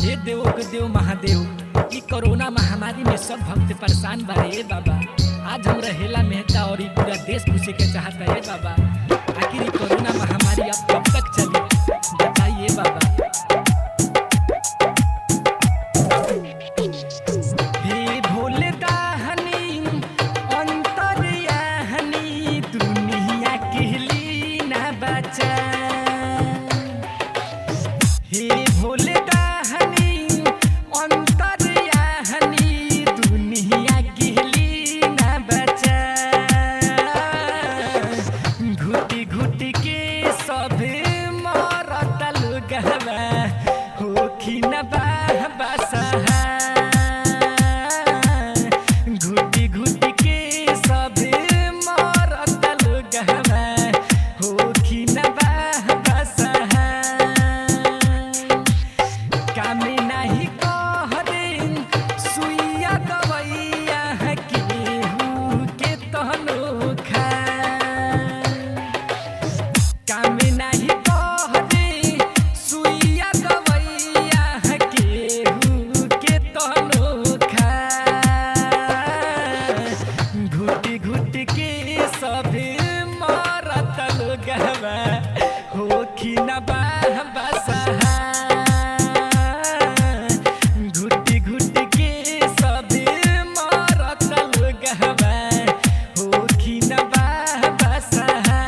हे देव के देव महादेव, ई कोरोना महामारी में सब भक्त परेशान बारे ए बाबा। आज हम रहेला मेहता और ई पूरा देश खुशी के चाहता है बाबा। आखिर ई कोरोना महामारी अब कब तक चली बताइए बाबा। हे भोले दाहनी अंतर्याहनी, दुनिया के लीना बचा। हे भोले दाहनी अंतर्याहनी, दुनिया के लीना बचा। घुटी घुटी के सब मरत लोगवा, होखी न बाबा सहा। घुटी घुटी के सब मरत लोगवा, होखी न बाबा सहा। कामे नाही कहरे सुइया दवैया, केहू के तहनो खा। कामे नाही कहरे सुइया दवैया, केहू के तहनो खा। घुटी घुटी के सब मरत लोगवा, होखी न बाबा सहा। घुटी घुटी के सब मरत लोगवा, होखी न बाबा सहा।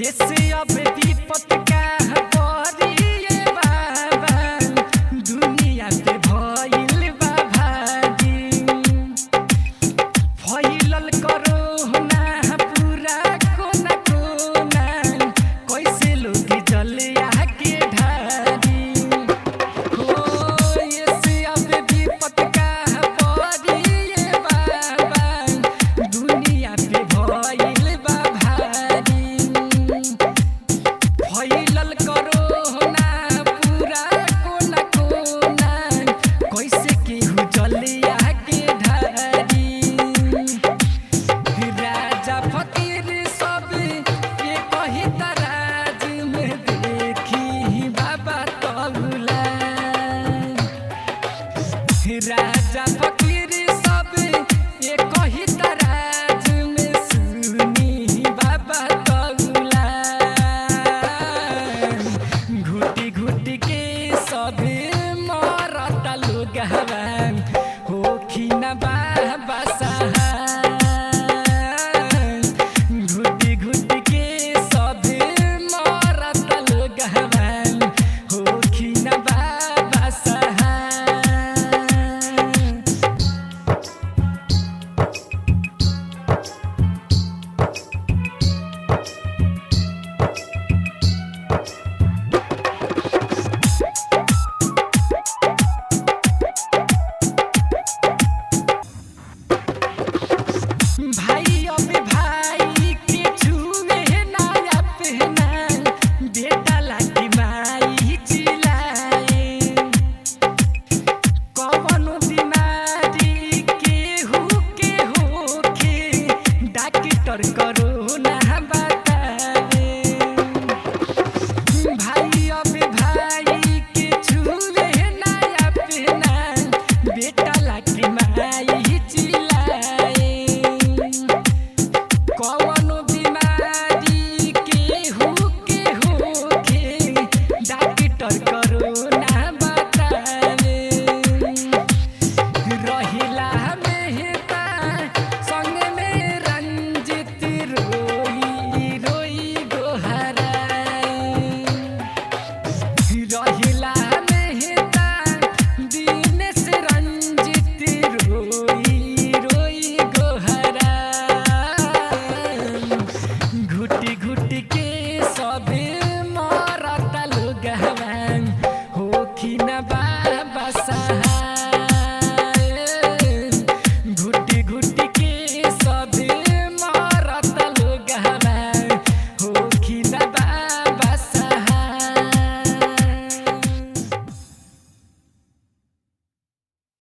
ऐसे अब विपत